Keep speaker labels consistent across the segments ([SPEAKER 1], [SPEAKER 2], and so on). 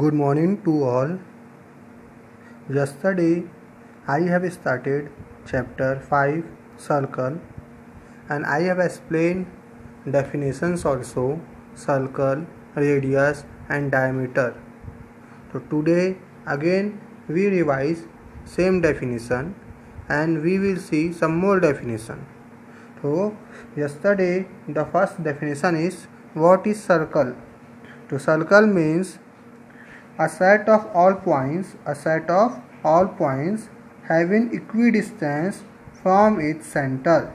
[SPEAKER 1] Good morning to all. Yesterday I have started chapter 5 circle and I have explained definitions also circle, radius and diameter. So today again we revise same definition and we will see some more definition. So yesterday the first definition is what is circle. So circle means a set of all points having equidistance from its center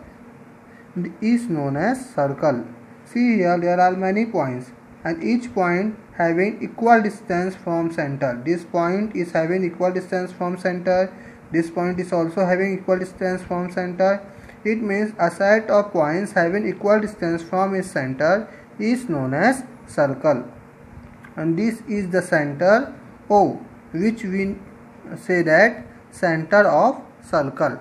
[SPEAKER 1] is known as circle. See here there are many points and each point having equal distance from center. This point is having equal distance from center. This point is also having equal distance from center. It means a set of points having equal distance from its center is known as circle. And this is the center O, which we say that center of circle.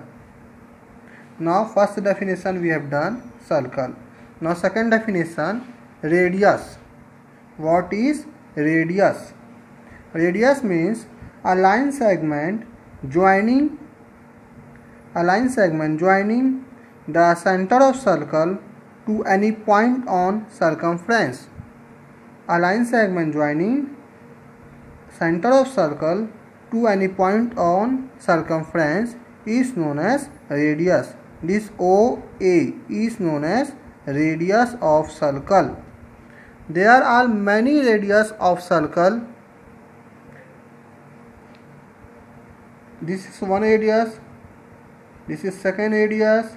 [SPEAKER 1] Now first definition we have done circle. Now second definition radius. What is radius? Radius means a line segment joining the center of circle to any point on circumference. A line segment joining center of circle to any point on circumference is known as radius. This OA is known as radius of circle. There are many radius of circle. This is one radius, this is second radius,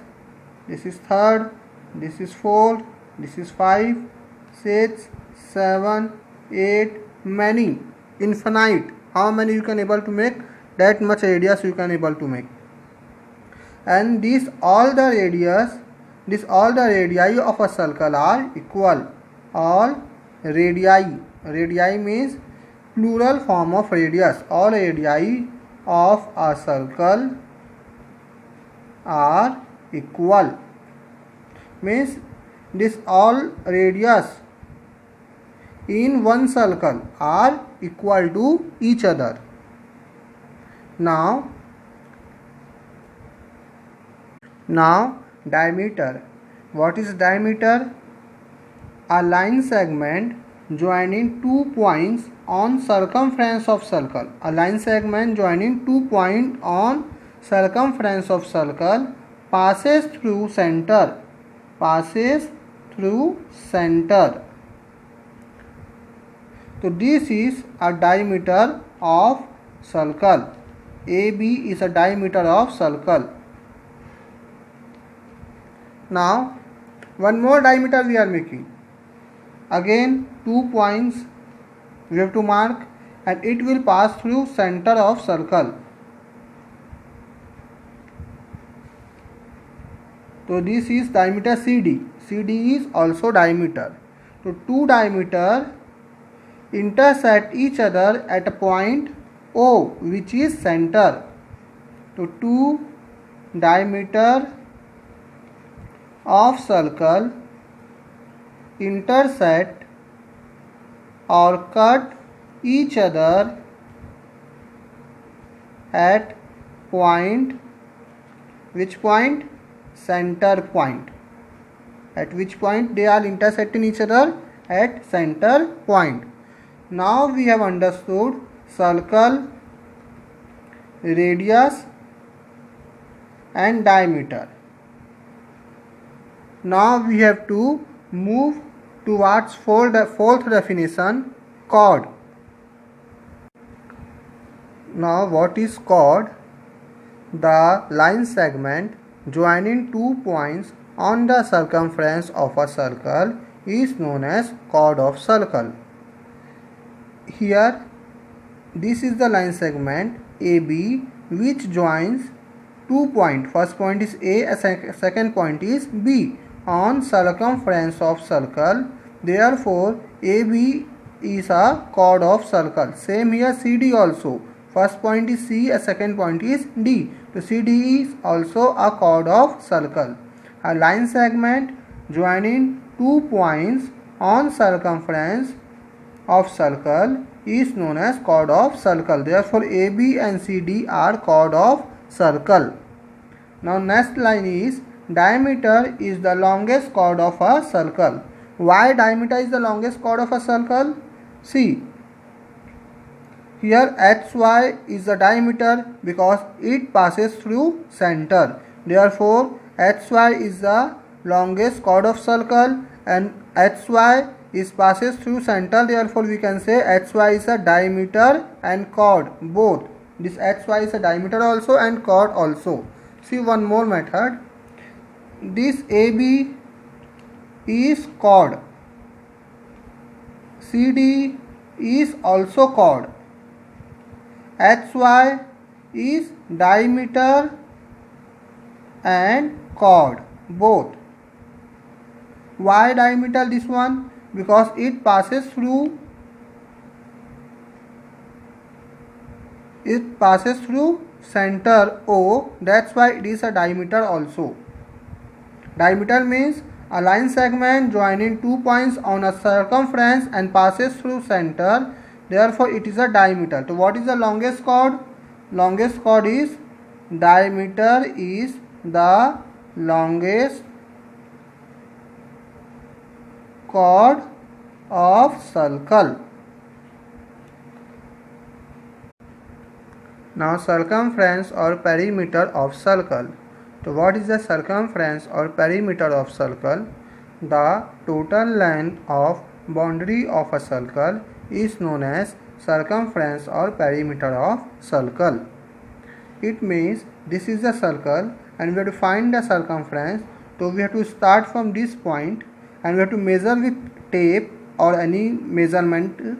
[SPEAKER 1] this is third, this is fourth, this is 5, 6, 7, 8, many, infinite. How many you can able to make? That much radius you can able to make. And these all the radii of a circle are equal. All radii means plural form of radius. All radii of a circle are equal. Means this all radius in one circle are equal to each other. Now diameter. What is diameter? A line segment joining 2 points on circumference of circle. A line segment joining 2 points on circumference of circle passes through center. So this is a diameter of circle. AB is a diameter of circle. Now one more diameter we are making. Again 2 points we have to mark and it will pass through center of circle. So this is diameter CD. CD is also diameter. So two diameter intersect each other at a point O, which is center. So two diameter of circle intersect or cut each other at point. Which point? Center point. At which point they are intersecting each other? At center point. Now we have understood circle, radius and diameter. Now we have to move towards fourth definition, chord. Now what is chord? The line segment joining 2 points on the circumference of a circle is known as chord of circle. Here this is the line segment AB which joins 2 points. First point is A, second point is B on circumference of circle. Therefore AB is a chord of circle. Same here CD also. First point is C, a second point is D. So CD is also a chord of circle. A line segment joining 2 points on circumference of circle is known as chord of circle. Therefore, AB and CD are chord of circle. Now next line is diameter is the longest chord of a circle. Why diameter is the longest chord of a circle? See, here HY is the diameter because it passes through center. Therefore, HY is the longest chord of circle and HY is passes through center. Therefore, we can say HY is a diameter and chord both. This HY is a diameter also and chord also. See one more method. This AB is chord. CD is also chord. HY is diameter and chord both. Why diameter this one? Because it passes through center O, that's why it is a diameter also. Diameter means a line segment joining 2 points on a circumference and passes through center. Therefore, it is a diameter. So, what is the longest chord? Longest chord is diameter is the longest chord of circle. Now circumference or perimeter of circle. So what is the circumference or perimeter of circle? The total length of boundary of a circle is known as circumference or perimeter of circle. It means this is the circle and we have to find the circumference. So we have to start from this point and we have to measure with tape or any measurement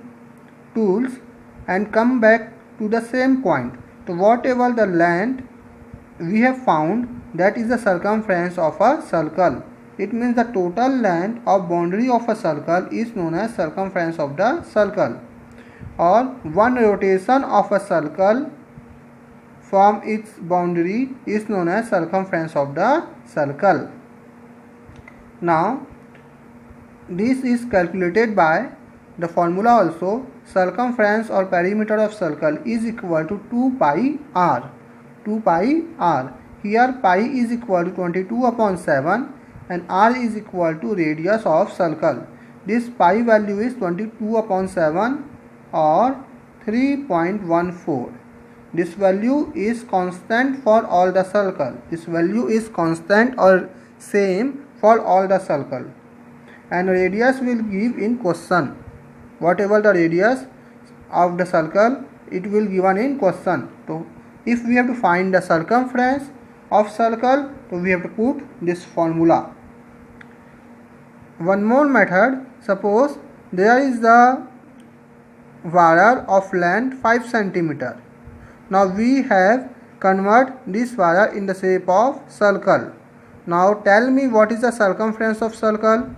[SPEAKER 1] tools and come back to the same point. So whatever the length we have found, that is the circumference of a circle. It means the total length of boundary of a circle is known as circumference of the circle, or one rotation of a circle from its boundary is known as circumference of the circle. Now this is calculated by the formula also. Circumference or perimeter of circle is equal to 2 pi r. 2 pi r. Here pi is equal to 22 upon 7 and r is equal to radius of circle. This pi value is 22 upon 7 or 3.14. This value is constant for all the circle. This value is constant or same for all the circle. And radius will give in question. Whatever the radius of the circle, it will given in question. So if we have to find the circumference of circle, so we have to put this formula. One more method. Suppose there is the wire of length 5 cm. Now we have convert this wire in the shape of circle. Now tell me what is the circumference of circle?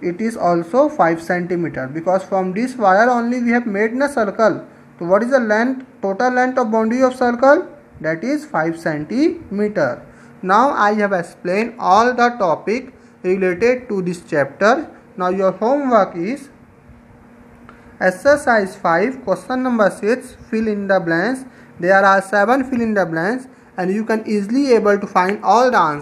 [SPEAKER 1] It is also 5 cm because from this wire only we have made a circle. So what is the length, total length of boundary of circle? That is 5 cm. Now I have explained all the topic related to this chapter. Now your homework is exercise 5, question number 6, fill in the blanks. There are 7 fill in the blanks and you can easily able to find all the answers.